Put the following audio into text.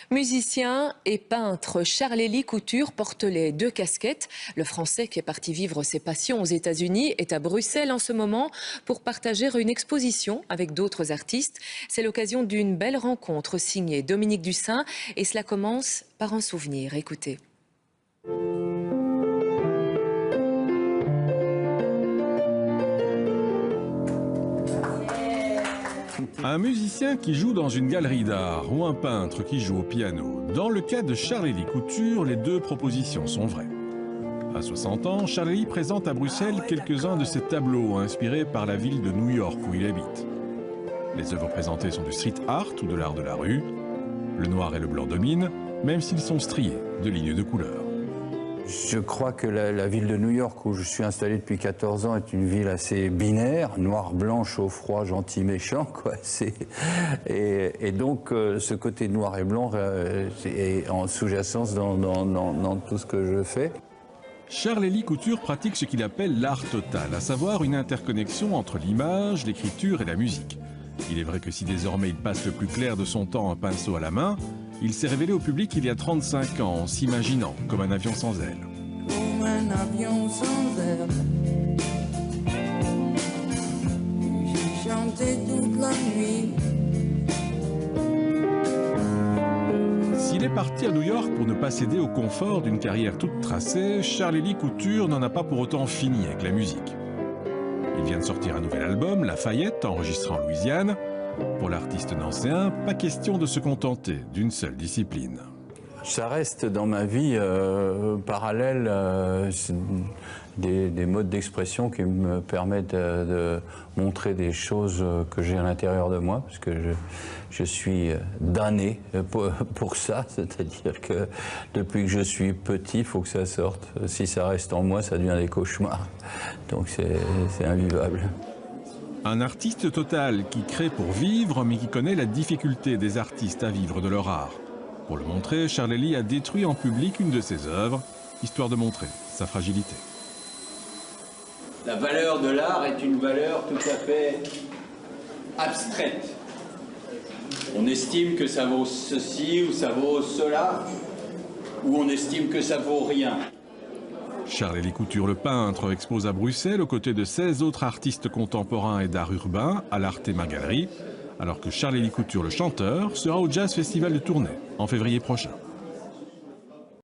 Musicien et peintre, Charles-Élie Couture porte les deux casquettes. Le Français qui est parti vivre ses passions aux États-Unis est à Bruxelles en ce moment pour partager une exposition avec d'autres artistes. C'est l'occasion d'une belle rencontre signée Dominique Dussin et cela commence par un souvenir. Écoutez. Un musicien qui joue dans une galerie d'art ou un peintre qui joue au piano. Dans le cas de Charles-Élie Couture, les deux propositions sont vraies. À 60 ans, Charles-Élie présente à Bruxelles quelques-uns de ses tableaux inspirés par la ville de New York où il habite. Les œuvres présentées sont du street art ou de l'art de la rue. Le noir et le blanc dominent, même s'ils sont striés de lignes de couleur. Je crois que la ville de New York, où je suis installé depuis 14 ans, est une ville assez binaire, noir-blanc, chaud-froid, gentil, méchant, quoi. Et donc, ce côté noir et blanc est en sous-jacence dans tout ce que je fais. Charles-Élie Couture pratique ce qu'il appelle l'art total, à savoir une interconnexion entre l'image, l'écriture et la musique. Il est vrai que si désormais il passe le plus clair de son temps un pinceau à la main, il s'est révélé au public il y a 35 ans en s'imaginant comme un avion sans ailes. Comme un avion sans ailes. J'ai chanté toute la nuit. S'il est parti à New York pour ne pas céder au confort d'une carrière toute tracée, Charles-Élie Couture n'en a pas pour autant fini avec la musique. Il vient de sortir un nouvel album, Lafayette, enregistré en Louisiane. Pour l'artiste nancéen, pas question de se contenter d'une seule discipline. Ça reste dans ma vie parallèle des modes d'expression qui me permettent de montrer des choses que j'ai à l'intérieur de moi, parce que je suis damné pour ça, c'est-à-dire que depuis que je suis petit, il faut que ça sorte. Si ça reste en moi, ça devient des cauchemars. Donc c'est invivable. Un artiste total qui crée pour vivre, mais qui connaît la difficulté des artistes à vivre de leur art. Pour le montrer, Charles-Élie a détruit en public une de ses œuvres, histoire de montrer sa fragilité. La valeur de l'art est une valeur tout à fait abstraite. On estime que ça vaut ceci ou ça vaut cela, ou on estime que ça vaut rien. Charles-Élie Couture, le peintre, expose à Bruxelles aux côtés de 16 autres artistes contemporains et d'art urbain à l'Artema Galerie, alors que Charles-Élie Couture, le chanteur, sera au Jazz Festival de Tournai en février prochain.